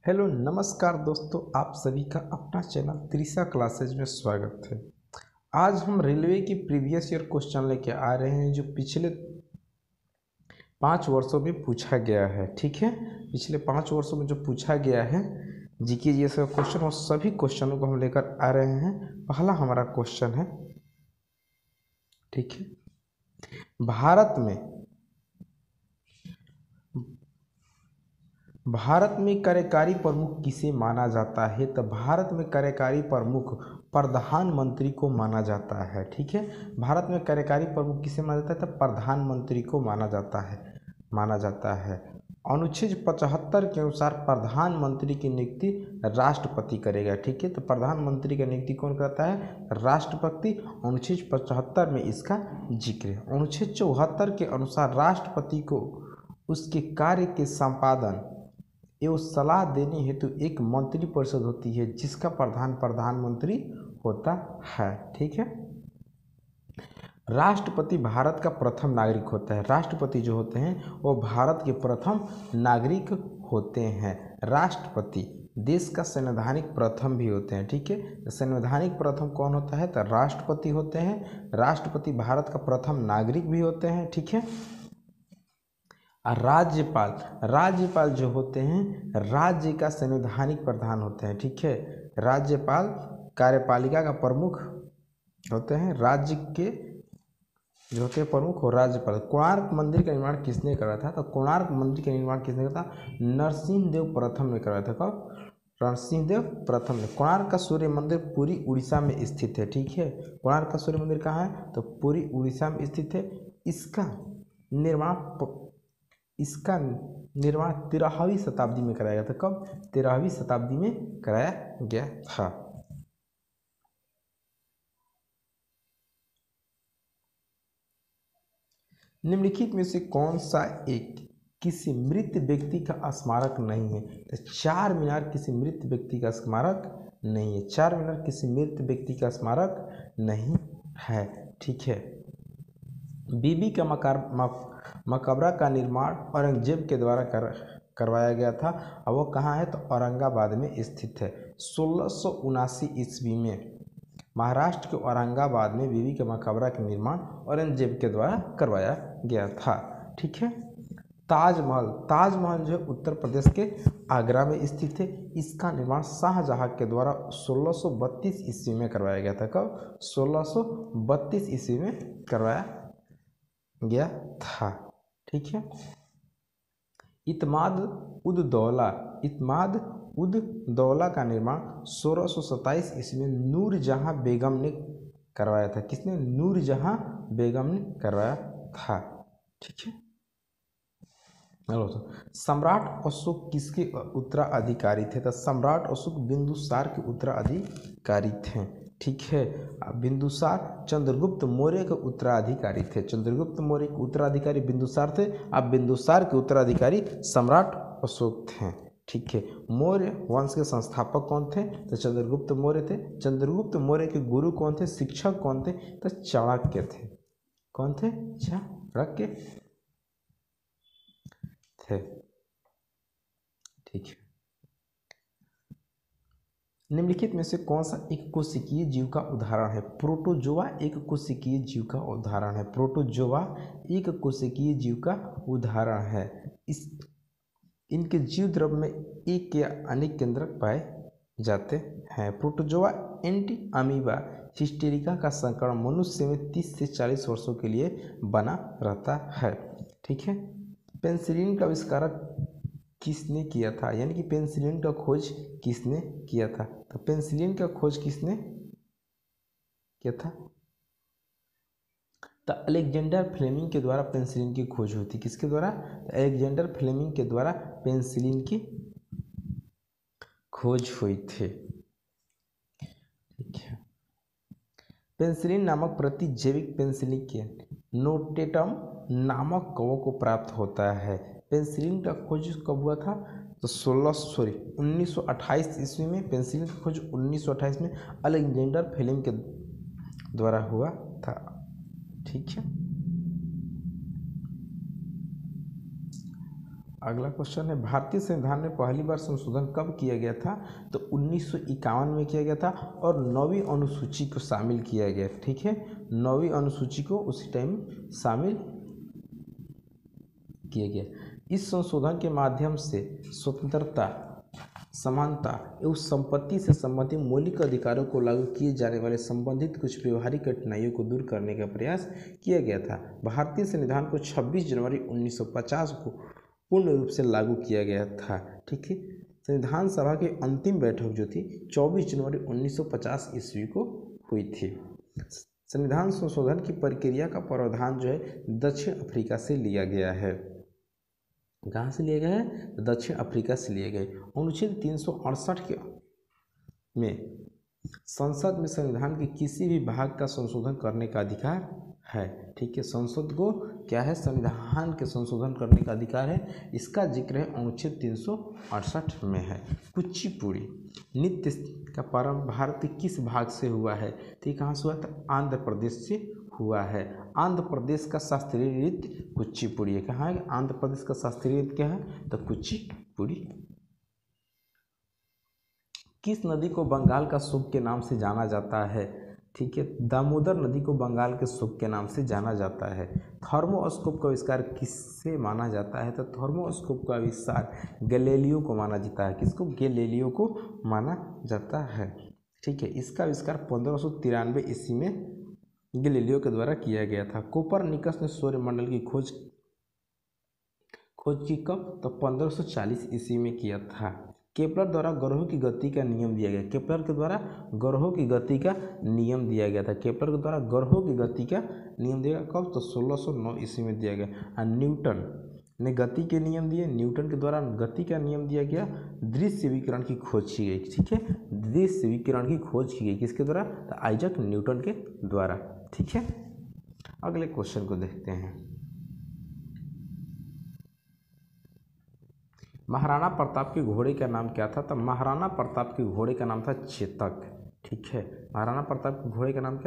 Hello नमस्कार दोस्तों, आप सभी का अपना चैनल त्रिशा क्लासेज में स्वागत है। आज हम रेलवे की प्रीवियस ईयर क्वेश्चन लेके आ रहे हैं जो पिछले 5 वर्षों में पूछा गया है। ठीक है, पिछले 5 वर्षों में जो पूछा गया है जीके जी का क्वेश्चन, वो सभी क्वेश्चनों को हम लेकर आ रहे हैं। पहला हमारा क्वेश्चन है, ठीक है, भारत में कार्यकारी प्रमुख किसे माना जाता है? तो भारत में कार्यकारी प्रमुख प्रधानमंत्री को माना जाता है। ठीक है, भारत में कार्यकारी प्रमुख किसे माना जाता है? तो प्रधानमंत्री को माना जाता है। अनुच्छेद 75 के अनुसार प्रधानमंत्री की नियुक्ति राष्ट्रपति करेगा। ठीक है, तो प्रधानमंत्री की नियुक्ति कौन करता है? राष्ट्रपति। अनुच्छेद 75 में इसका जिक्र है। अनुच्छेद 74 के अनुसार राष्ट्रपति को उसके कार्य के संपादन एवं सलाह देने हेतु एक मंत्रिपरिषद होती है जिसका प्रधान प्रधानमंत्री होता है। ठीक है, राष्ट्रपति भारत का प्रथम नागरिक होता है। राष्ट्रपति जो होते हैं वो भारत के प्रथम नागरिक होते हैं। राष्ट्रपति देश का संवैधानिक प्रथम भी होते हैं। ठीक है, संवैधानिक प्रथम कौन होता है? तो राष्ट्रपति होते हैं। राष्ट्रपति भारत का प्रथम नागरिक भी होते हैं। ठीक है, राज्यपाल जो होते हैं राज्य का संवैधानिक प्रधान होते हैं। ठीक है, राज्यपाल कार्यपालिका का प्रमुख होते हैं। राज्य के जो होते हैं प्रमुख और राज्यपाल। कोणार्क मंदिर का निर्माण किसने कराया था? तो कोणार्क मंदिर का निर्माण किसने करा था? नरसिंहदेव प्रथम ने कराया था। कब? नरसिंहदेव प्रथम ने। कोणार्क का सूर्य मंदिर पूरी उड़ीसा में स्थित है। ठीक है, कोणार्क का सूर्य मंदिर कहाँ है? तो पूरी उड़ीसा में स्थित है। इसका निर्माण 13वीं शताब्दी में कराया गया था। कब? 13वीं शताब्दी में कराया गया था। निम्नलिखित में से कौन सा एक किसी मृत व्यक्ति का स्मारक नहीं है? तो चार मीनार किसी मृत व्यक्ति का स्मारक नहीं है। चार मीनार किसी मृत व्यक्ति का स्मारक नहीं है। ठीक है, बीबी का मकबरा का निर्माण औरंगजेब के द्वारा करवाया गया था और वो कहाँ है? तो औरंगाबाद में स्थित है। 1679 ईस्वी में महाराष्ट्र के औरंगाबाद में बीबी के मकबरा का निर्माण औरंगजेब के द्वारा करवाया गया था। ठीक है, ताजमहल जो उत्तर प्रदेश के आगरा में स्थित है। इसका निर्माण शाहजहां के द्वारा 1632 ईस्वी में करवाया गया था। कब? 1632 ईस्वी में करवाया गया था। ठीक है, इत्माद उद दौला का निर्माण 1627 ईस्वी में नूरजहां बेगम ने करवाया था। किसने? नूरजहां बेगम ने करवाया था। ठीक है, सम्राट अशोक किसके उत्तराधिकारी थे? तो सम्राट अशोक बिंदुसार के उत्तराधिकारी थे। ठीक है, बिंदुसार चंद्रगुप्त मौर्य के उत्तराधिकारी थे। चंद्रगुप्त मौर्य के उत्तराधिकारी बिंदुसार थे। अब बिंदुसार के उत्तराधिकारी सम्राट अशोक थे। ठीक है, मौर्य वंश के संस्थापक कौन थे? तो चंद्रगुप्त मौर्य थे। चंद्रगुप्त मौर्य के गुरु कौन थे? शिक्षक कौन थे? तो चाणक्य थे। कौन थे? चाणक्य थे। ठीक है, निम्नलिखित में से कौन सा एक कोशिकीय जीव का उदाहरण है? प्रोटोजोआ एक कोशिकीय जीव का उदाहरण है। प्रोटोजोआ एक कोशिकीय जीव का उदाहरण है। इनके जीव द्रव्य में एक या अनेक केंद्रक पाए जाते हैं। प्रोटोजोआ एंटी अमीबा हिस्टेरिका का संकरण मनुष्य में 30 से 40 वर्षों के लिए बना रहता है। ठीक है, पेनिसिलिन का आविष्कारक किसने किया था? यानी कि पेनिसिलिन का खोज किसने किया था? तो पेनिसिलिन का खोज किसने किया था? तो अलेक्जेंडर फ्लेमिंग के द्वारा पेनिसिलिन की खोज हुई थी। किसके द्वारा? तो अलेक्जेंडर फ्लेमिंग के द्वारा पेनिसिलिन की खोज हुई थी। ठीक है, पेनिसिलिन नामक प्रतिजैविक पेनिसिलिन के नोटेटम नामक कवों को प्राप्त होता है। पेनिसिलिन का खोज कब हुआ था? तो 1928 ईस्वी में। पेनिसिलिन की खोज 1928 में अलेक्जेंडर फ्लेमिंग के द्वारा हुआ था। ठीक है, अगला क्वेश्चन है, भारतीय संविधान में पहली बार संशोधन कब किया गया था? तो 1951 में किया गया था और 9वीं अनुसूची को शामिल किया गया। ठीक है, 9वीं अनुसूची को उसी टाइम शामिल किया गया। इस संशोधन के माध्यम से स्वतंत्रता, समानता एवं संपत्ति से संबंधित मौलिक अधिकारों को लागू किए जाने वाले संबंधित कुछ व्यवहारिक कठिनाइयों को दूर करने का प्रयास किया गया था। भारतीय संविधान को 26 जनवरी 1950 को पूर्ण रूप से लागू किया गया था। ठीक है, संविधान सभा की अंतिम बैठक जो थी 24 जनवरी 1950 ईस्वी को हुई थी। संविधान संशोधन की प्रक्रिया का प्रावधान जो है दक्षिण अफ्रीका से लिया गया है। कहाँ से लिए गए हैं? दक्षिण अफ्रीका से लिए गए। अनुच्छेद 368 के में संसद में संविधान के किसी भी भाग का संशोधन करने का अधिकार है। ठीक है, संसद को क्या है? संविधान के संशोधन करने का अधिकार है। इसका जिक्र है अनुच्छेद 368 में है। कुचिपुड़ी नृत्य का प्रारंभ भारत के किस भाग से हुआ है? तो कहाँ से हुआ था? आंध्र प्रदेश से हुआ है। आंध्र प्रदेश का शास्त्रीय नृत्य कुचिपुड़ी है। कहाँ है? आंध्र प्रदेश का शास्त्रीय नृत्य क्या है? तो कुचिपुड़ी। किस नदी को बंगाल का सूप के नाम से जाना जाता है? ठीक है, दामोदर नदी को बंगाल के सूप के नाम से जाना जाता है। थर्मोस्कोप का आविष्कार किससे माना जाता है? तो थर्मोस्कोप का आविष्कार गैलीलियो को माना जाता है। किसको? गैलीलियो को माना जाता है। ठीक है, इसका आविष्कार 1593 ईस्वी में गैलीलियो के द्वारा किया गया था। कोपरनिकस ने सौरमंडल की खोज की कब? तो 1540 ईस्वी में किया था। केपलर द्वारा ग्रहों की गति का नियम दिया गया। केपलर के द्वारा ग्रहों की गति का नियम दिया गया था। केपलर के द्वारा ग्रहों की गति का नियम दिया गया कब? तो 1609 ईस्वी में दिया गया। और न्यूटन ने गति के नियम दिए। न्यूटन के द्वारा गति का नियम दिया गया। दृश्य विकिरण की खोज की गई। ठीक है, दृश्य विकिरण की खोज की गई किसके द्वारा? तो आइजैक न्यूटन के द्वारा। ठीक है, अगले क्वेश्चन को देखते हैं। महाराणा प्रताप के घोड़े का नाम क्या था? तो महाराणा प्रताप के घोड़े का नाम था चेतक। ठीक है, महाराणा प्रताप के घोड़े का नाम क्या